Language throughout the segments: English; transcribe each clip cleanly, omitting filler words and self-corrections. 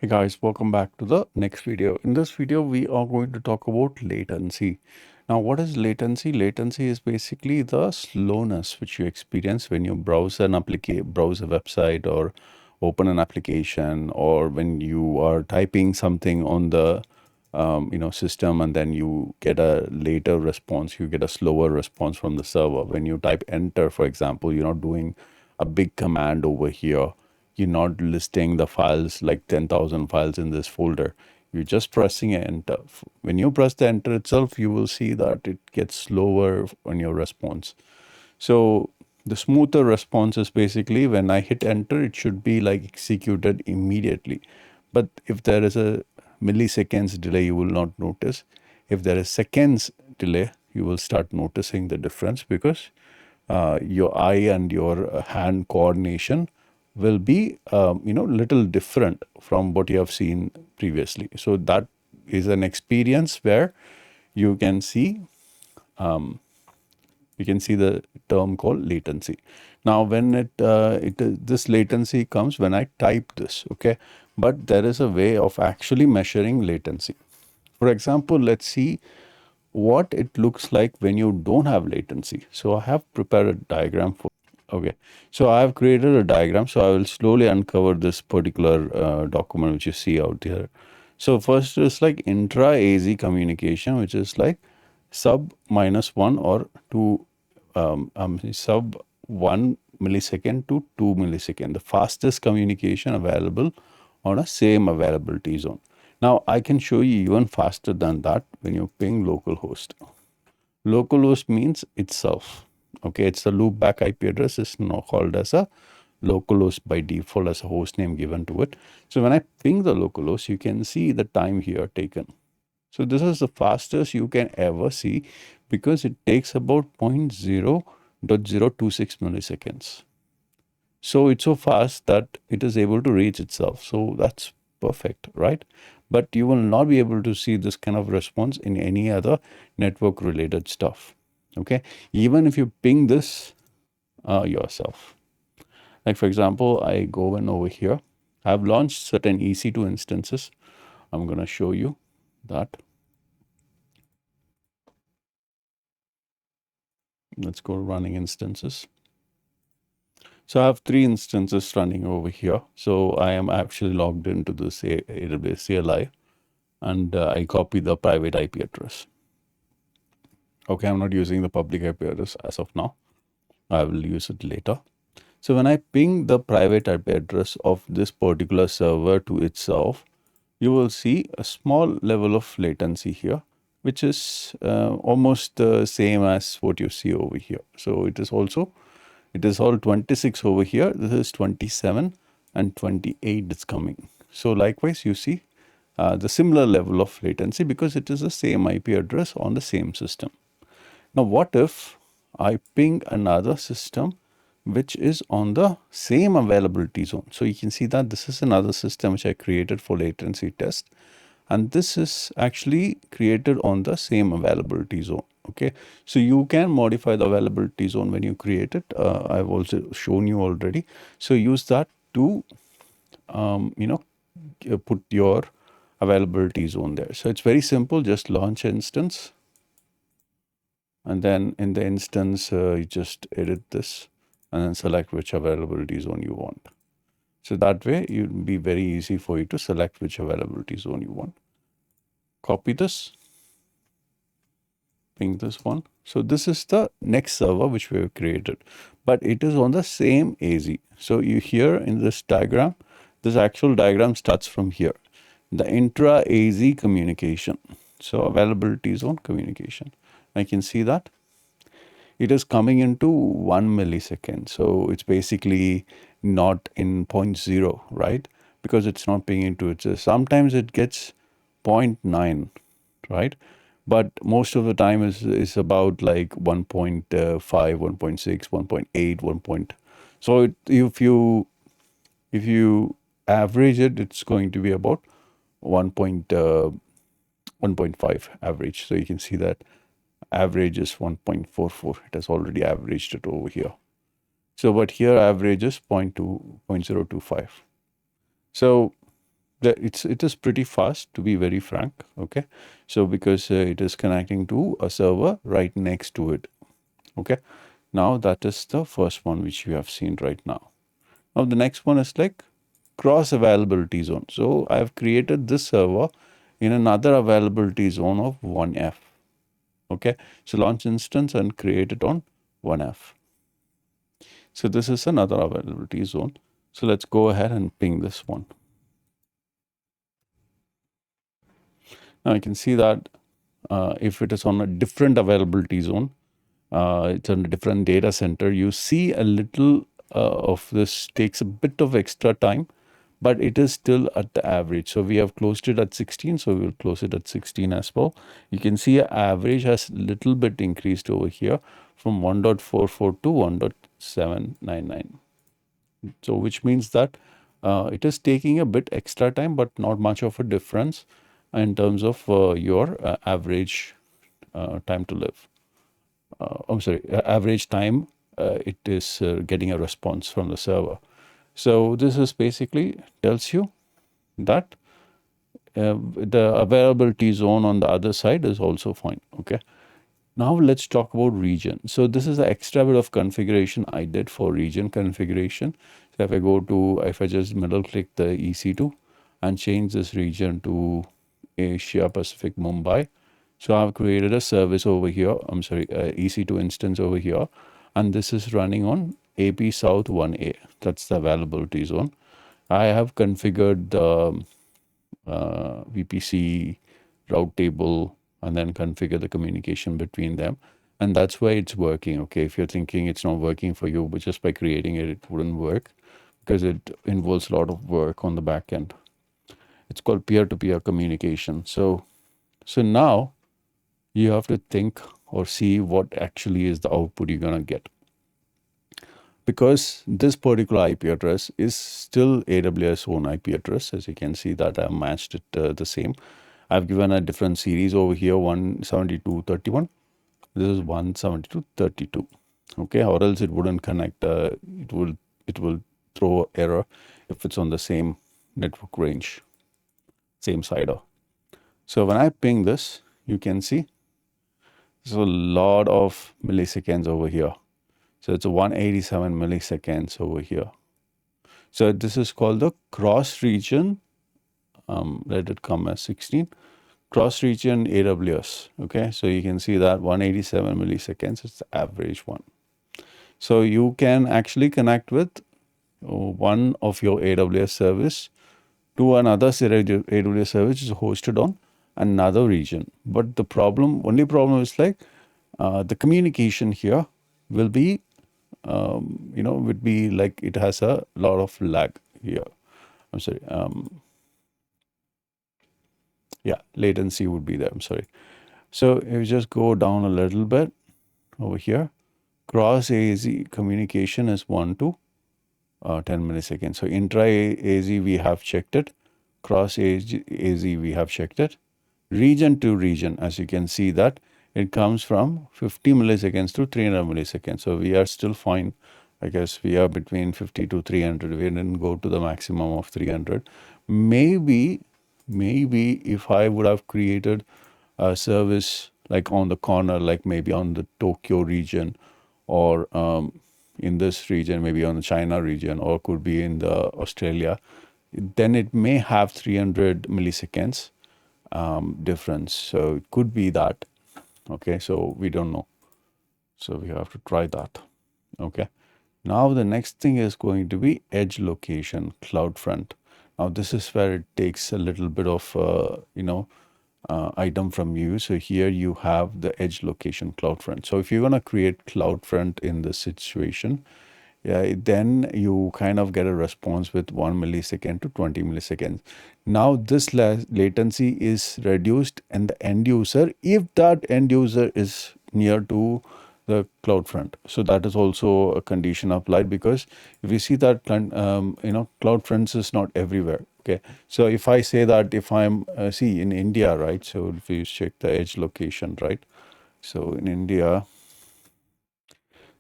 Hey guys, welcome back to the next video. In this video, we are going to talk about latency. Now, what is latency? Latency is basically the slowness which you experience when you browse browse a website or open an application, or when you are typing something on the system, and then you get a later response. You get a slower response from the server. When you type enter, for example, you're not doing a big command over here. You're not listing the files like 10,000 files in this folder. You're just pressing enter. When you press the enter itself, you will see that it gets slower on your response. So the smoother response is basically when I hit enter, it should be like executed immediately. But if there is a milliseconds delay, you will not notice. If there is seconds delay, you will start noticing the difference, because your eye and your hand coordination will be little different from what you have seen previously. So that is an experience where you can see the term called latency. Now, when this latency comes when I type this, okay, but there is a way of actually measuring latency. For example, let's see what it looks like when you don't have latency. So I have prepared a diagram for. Okay, so I have created a diagram. So I will slowly uncover this particular document which you see out here. So first is like intra-AZ communication, which is like sub -1 or 2, sub 1 millisecond to 2 millisecond, the fastest communication available on a same availability zone. Now I can show you even faster than that when you ping localhost. Localhost means itself. Okay, it's the loopback IP address is now called as a localhost by default as a host name given to it. So when I ping the localhost, you can see the time here taken. So this is the fastest you can ever see, because it takes about 0.0.026 milliseconds. So it's so fast that it is able to reach itself. So that's perfect, right? But you will not be able to see this kind of response in any other network related stuff. Okay, even if you ping this yourself. Like for example, I go in over here. I've launched certain EC2 instances. I'm going to show you that. Let's go to running instances. So I have 3 instances running over here. So I am actually logged into this AWS CLI, and I copy the private IP address. Okay, I'm not using the public IP address as of now. I will use it later. So when I ping the private IP address of this particular server to itself, you will see a small level of latency here, which is almost the same as what you see over here. So it is all 26 over here. This is 27 and 28 is coming. So likewise, you see the similar level of latency, because it is the same IP address on the same system. Now, what if I ping another system which is on the same availability zone? So you can see that this is another system which I created for latency test, and this is actually created on the same availability zone. Okay, so you can modify the availability zone when you create it. I've also shown you already. So use that to put your availability zone there. So it's very simple. Just launch an instance, and then in the instance you just edit this and then select which availability zone you want. So that way it will be very easy for you to select which availability zone you want. Copy this, ping this one. So this is the next server which we have created, but it is on the same AZ. So you here in this diagram, this actual diagram starts from here, the intra AZ communication. So availability zone communication. I can see that it is coming into 1 millisecond. So it's basically not in 0.0, right? Because it's not being into it. So sometimes it gets 0.9, right? But most of the time is about like 1.5, 1.6, 1.8, 1. So if you average it, it's going to be about 1.5 average. So you can see that average is 1.44. It has already averaged it over here. So but here average is 0.025. So it is pretty fast, to be very frank. Okay, so because it is connecting to a server right next to it. Okay, now that is the first one which we have seen right now. Now the next one is like cross availability zone. So I have created this server in another availability zone of 1F. Okay, so launch instance and create it on 1F. So this is another availability zone. So let's go ahead and ping this one. Now you can see that if it is on a different availability zone, it's on a different data center, you see a little of this takes a bit of extra time, but it is still at the average. So we have closed it at 16, so we will close it at 16 as well. You can see average has a little bit increased over here from 1.44 to 1.799. So which means that it is taking a bit extra time, but not much of a difference in terms of your average time to live. I'm sorry, average time it is getting a response from the server. So this is basically tells you that the availability zone on the other side is also fine. Okay. Now let's talk about region. So this is the extra bit of configuration I did for region configuration. So if I just middle click the EC2 and change this region to Asia Pacific Mumbai. So I've created a service over here. I'm sorry, EC2 instance over here. And this is running on AP South 1A. That's the availability zone. I have configured the VPC route table and then configure the communication between them. And that's why it's working. Okay, if you're thinking it's not working for you, but just by creating it, it wouldn't work because it involves a lot of work on the back end. It's called peer-to-peer communication. So now you have to think or see what actually is the output you're gonna get. Because this particular IP address is still AWS own IP address, as you can see that I matched it the same. I've given a different series over here, 172.31. This is 172.32. Okay, or else it wouldn't connect. It will throw error if it's on the same network range, same CIDR. So when I ping this, you can see there's a lot of milliseconds over here. So it's a 187 milliseconds over here. So this is called the cross region. Let it come as 16. Cross region AWS. Okay, so you can see that 187 milliseconds is the average one. So you can actually connect with one of your AWS service to another AWS service which is hosted on another region. But the only problem is like the communication here will be, would be like it has a lot of lag here. I'm sorry. Yeah, latency would be there. I'm sorry. So if you just go down a little bit over here, cross AZ communication is 1 to 10 milliseconds. So intra AZ we have checked it. Cross AZ we have checked it. Region to region, as you can see that it comes from 50 milliseconds to 300 milliseconds. So we are still fine. I guess we are between 50 to 300. We didn't go to the maximum of 300. Maybe if I would have created a service like on the corner, like maybe on the Tokyo region or in this region, maybe on the China region, or could be in the Australia, then it may have 300 milliseconds difference. So it could be that. Okay, so we don't know. So we have to try that. Okay. Now the next thing is going to be edge location, CloudFront. Now this is where it takes a little bit of item from you. So here you have the edge location CloudFront. So if you're going to create CloudFront in this situation, yeah, then you kind of get a response with 1 millisecond to 20 milliseconds. Now this latency is reduced in the end user if that end user is near to the CloudFront. So that is also a condition applied, because if you see that CloudFront is not everywhere. Okay, so if I say that if I'm see in India, right? So if you check the edge location, right? So in India.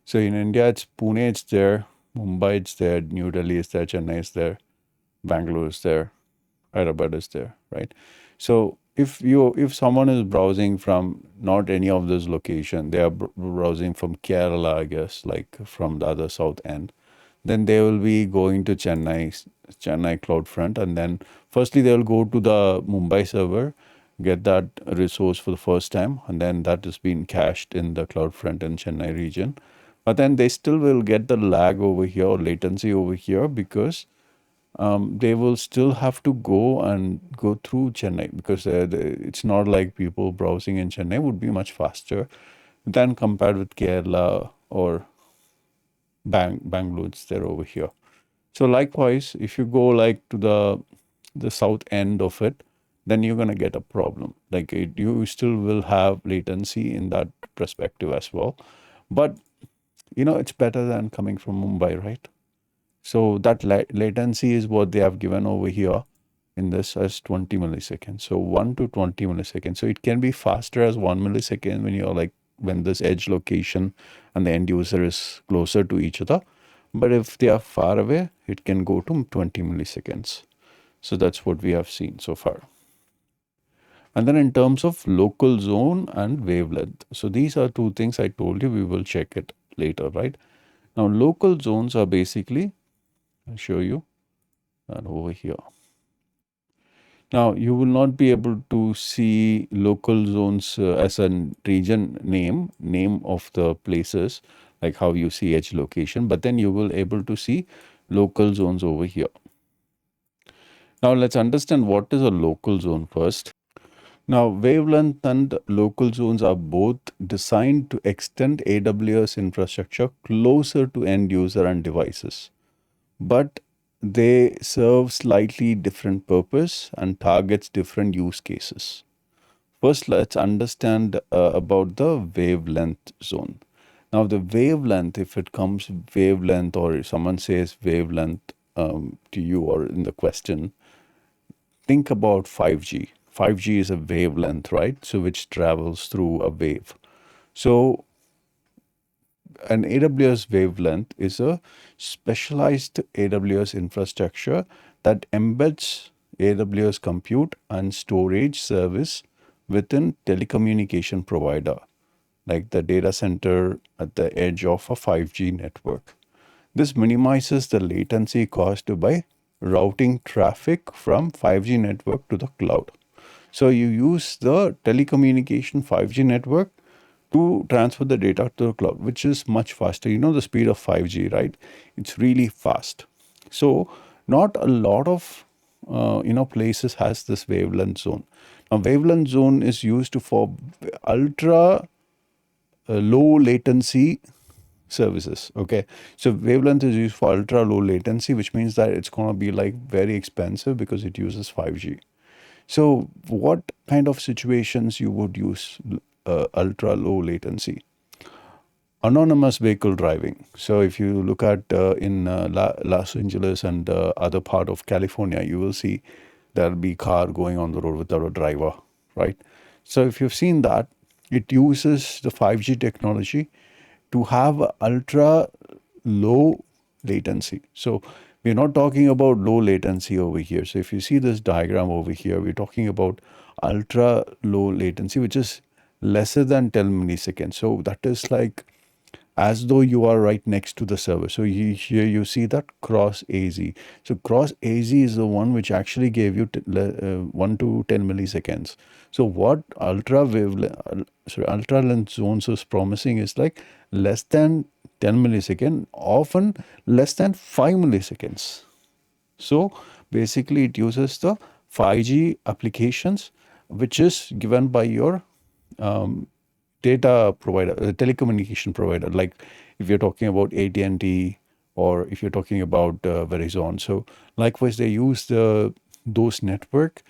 So in India, it's Pune, it's there, Mumbai, it's there, New Delhi is there, Chennai is there, Bangalore is there. Hyderabad is there, right? So if someone is browsing from not any of this location, they are browsing from Kerala, I guess, like from the other south end, then they will be going to Chennai CloudFront, and then firstly they will go to the Mumbai server, get that resource for the first time, and then that is being cached in the CloudFront in Chennai region. But then they still will get the lag over here or latency over here because they will still have to go through Chennai because it's not like people browsing in Chennai would be much faster than compared with Kerala or Bangalore. It's there over here. So likewise, if you go like to the south end of it, then you're gonna get a problem. Like you still will have latency in that perspective as well. But it's better than coming from Mumbai, right? So that latency is what they have given over here in this as 20 milliseconds. So 1 to 20 milliseconds. So it can be faster as 1 millisecond when you're like when this edge location and the end user is closer to each other. But if they are far away, it can go to 20 milliseconds. So that's what we have seen so far. And then in terms of local zone and wavelength. So these are two things I told you we will check it later, right? Now local zones are basically, I'll show you that over here. Now you will not be able to see local zones as a region name of the places, like how you see edge location, but then you will able to see local zones over here. Now let's understand what is a local zone first. Now wavelength and local zones are both designed to extend AWS infrastructure closer to end user and devices, but they serve slightly different purpose and targets different use cases. First, let's understand about the wavelength zone. Now, the wavelength, if it comes wavelength or if someone says wavelength to you or in the question, think about 5G. 5G is a wavelength, right? So, which travels through a wave. So, an AWS wavelength is a specialized AWS infrastructure that embeds AWS compute and storage service within telecommunication provider, like the data center at the edge of a 5G network. This minimizes the latency caused by routing traffic from 5G network to the cloud. So you use the telecommunication 5G network to transfer the data to the cloud, which is much faster. You know the speed of 5G, right? It's really fast. So not a lot of places has this wavelength zone. Now wavelength zone is used for ultra low latency services. Okay, so wavelength is used for ultra low latency, which means that it's going to be like very expensive because it uses 5G. So what kind of situations you would use ultra low latency? Autonomous vehicle driving. So if you look at in Los Angeles and other part of California, you will see there'll be car going on the road without a driver, right? So if you've seen that, it uses the 5G technology to have ultra low latency. So we're not talking about low latency over here. So if you see this diagram over here, we're talking about ultra low latency, which is lesser than 10 milliseconds. So that is like as though you are right next to the server. So here you see that cross AZ. So cross AZ is the one which actually gave you 1 to 10 milliseconds. So what ultra length zones is promising is like less than 10 milliseconds, often less than 5 milliseconds. So basically it uses the 5G applications, which is given by your data provider, telecommunication provider, like if you're talking about AT&T or if you're talking about Verizon. So likewise, they use those network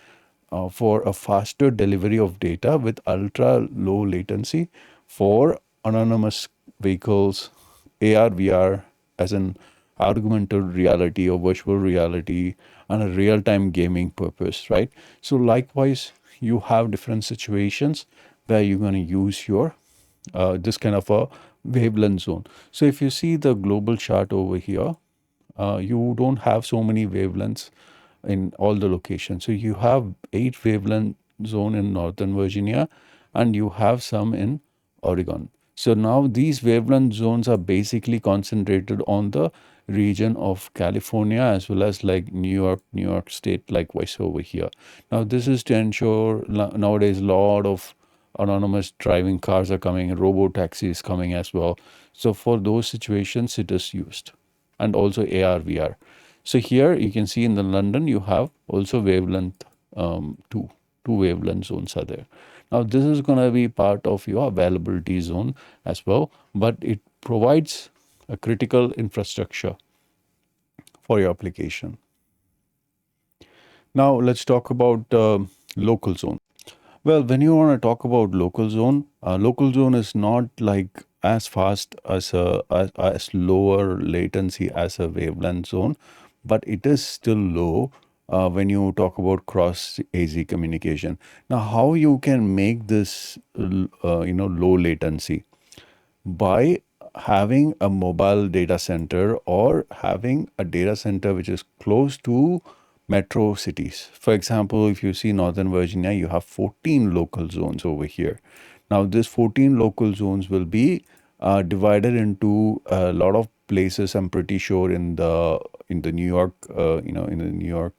for a faster delivery of data with ultra low latency for autonomous vehicles, AR, VR, as an augmented reality or virtual reality and a real-time gaming purpose, right? So likewise, you have different situations where you're going to use your this kind of a wavelength zone. So if you see the global chart over here, you don't have so many wavelengths in all the locations. So you have 8 wavelength zone in Northern Virginia, and you have some in Oregon. So now these wavelength zones are basically concentrated on the region of California as well as like New York State, likewise over here. Now this is to ensure nowadays a lot of autonomous driving cars are coming, robo taxis coming as well. So for those situations, it is used, and also AR VR. So here you can see in the London you have also wavelength two wavelength zones are there. Now this is going to be part of your availability zone as well, but it provides a critical infrastructure for your application. Now let's talk about local zone. Well, when you want to talk about local zone is not like as fast as as lower latency as a wavelength zone, but it is still low when you talk about cross AZ communication. Now, how you can make this low latency? By having a mobile data center or having a data center which is close to metro cities. For example, if you see Northern Virginia, you have 14 local zones over here. Now, these 14 local zones will be divided into a lot of places. I'm pretty sure in the New York, in the New York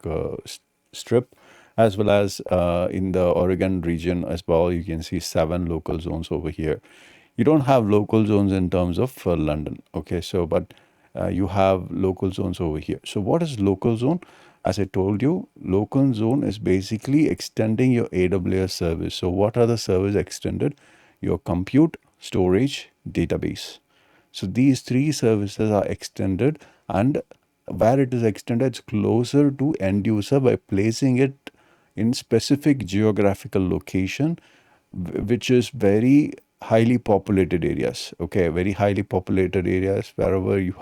strip, as well as in the Oregon region as well. You can see 7 local zones over here. You don't have local zones in terms of London. Okay, so but you have local zones over here. So what is local zone? As I told you, local zone is basically extending your AWS service. So what are the services extended? Your compute, storage, database. So these 3 services are extended, and where it is extended, it's closer to end user by placing it in specific geographical location, which is very highly populated areas. Okay, very highly populated areas, wherever you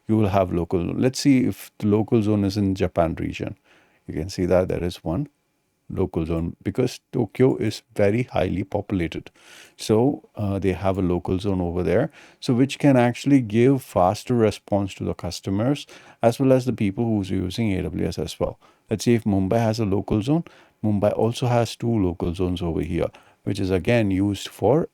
will have local. Let's see if the local zone is in Japan region. You can see that there is one local zone because Tokyo is very highly populated. So they have a local zone over there, so which can actually give faster response to the customers as well as the people who's using AWS as well. Let's see if Mumbai has a local zone. Mumbai also has 2 local zones over here, which is again used for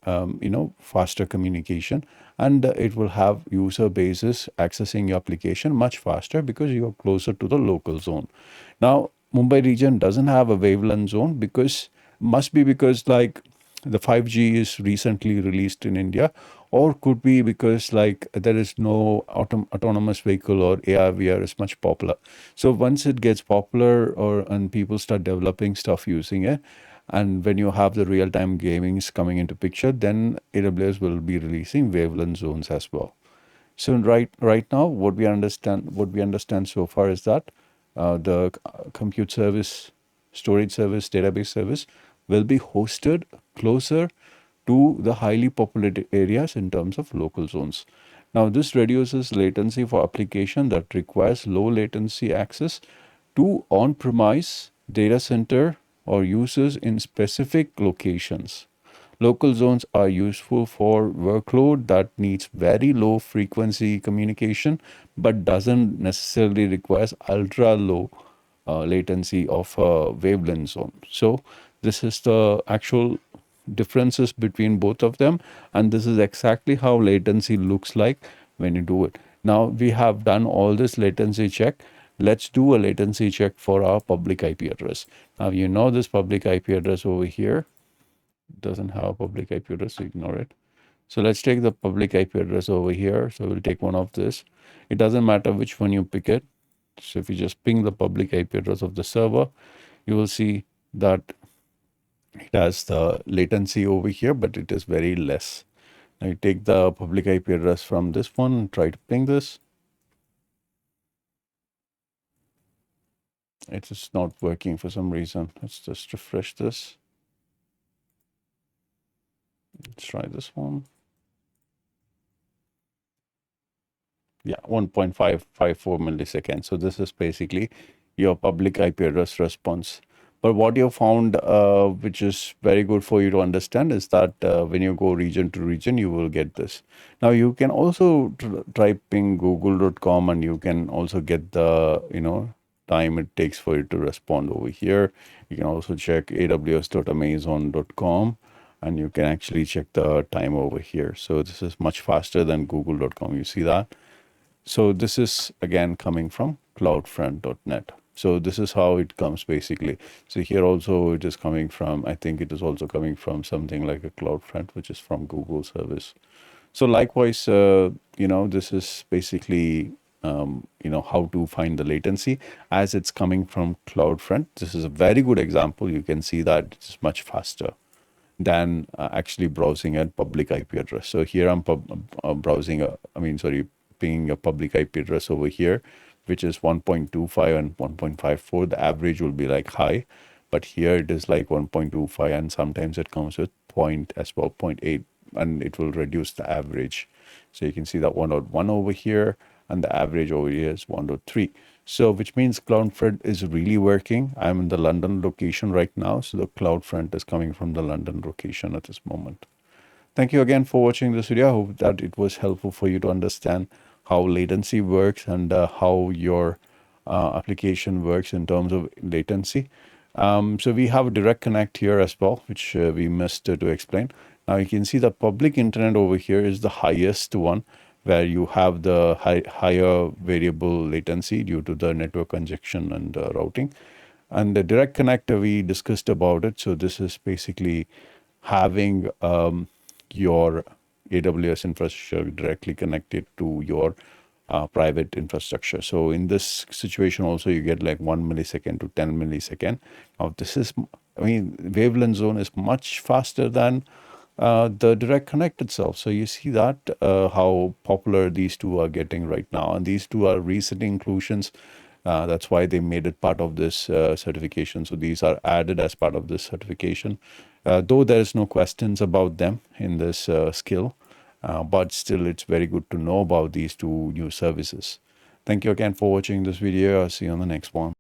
faster communication, and it will have user bases accessing your application much faster because you are closer to the local zone. Now Mumbai region doesn't have a wavelength zone because must be because like the 5G is recently released in India, or could be because like there is no autonomous vehicle or AR VR is much popular. So once it gets popular or and people start developing stuff using it, and when you have the real-time gamings coming into picture, then AWS will be releasing wavelength zones as well. So right now, what we understand so far is that the compute service, storage service, database service will be hosted closer to the highly populated areas in terms of local zones. Now, this reduces latency for application that requires low latency access to on-premise data center or users in specific locations. Local zones are useful for workload that needs very low frequency communication, but doesn't necessarily requires ultra low latency of a wavelength zone. So this is the actual differences between both of them, and this is exactly how latency looks like when you do it. Now we have done all this latency check. Let's do a latency check for our public IP address. Now you know this public IP address over here doesn't have a public IP address, so ignore it. So let's take the public IP address over here. So we'll take one of this. It doesn't matter which one you pick it. So if you just ping the public IP address of the server, you will see that it has the latency over here, but it is very less. Now you take the public IP address from this one, try to ping this. It's just not working for some reason. Let's just refresh this. Let's try this one. Yeah, 1.554 milliseconds. So this is basically your public IP address response. But what you found, which is very good for you to understand, is that when you go region to region, you will get this. Now you can also try ping google.com, and you can also get the time it takes for it to respond over here. You can also check aws.amazon.com, and you can actually check the time over here. So this is much faster than google.com. You see that? So this is again coming from cloudfront.net. So this is how it comes basically. So here also it is coming from, I think it is also coming from something like a CloudFront, which is from Google service. So likewise, this is basically, how to find the latency as it's coming from CloudFront. This is a very good example. You can see that it's much faster than actually browsing a public IP address. So here I'm pinging a public IP address over here, which is 1.25 and 1.54. The average will be like high, but here it is like 1.25, and sometimes it comes with point as well, 0.8, and it will reduce the average. So you can see that 1.1 over here, and the average over here is 1.3. So which means CloudFront is really working. I'm in the London location right now, so the CloudFront is coming from the London location at this moment. Thank you again for watching this video. I hope that it was helpful for you to understand how latency works and how your application works in terms of latency. So we have a direct connect here as well, which we missed to explain. Now you can see the public internet over here is the highest one, where you have the higher variable latency due to the network congestion and routing. And the direct connect, we discussed about it. So this is basically having your AWS infrastructure directly connected to your private infrastructure. So in this situation also, you get like 1 millisecond to 10 millisecond. Now this is, wavelength zone is much faster than the direct connect itself. So you see that how popular these two are getting right now. And these two are recent inclusions. That's why they made it part of this certification. So these are added as part of this certification. Though there is no questions about them in this skill, but still it's very good to know about these two new services. Thank you again for watching this video. I'll see you on the next one.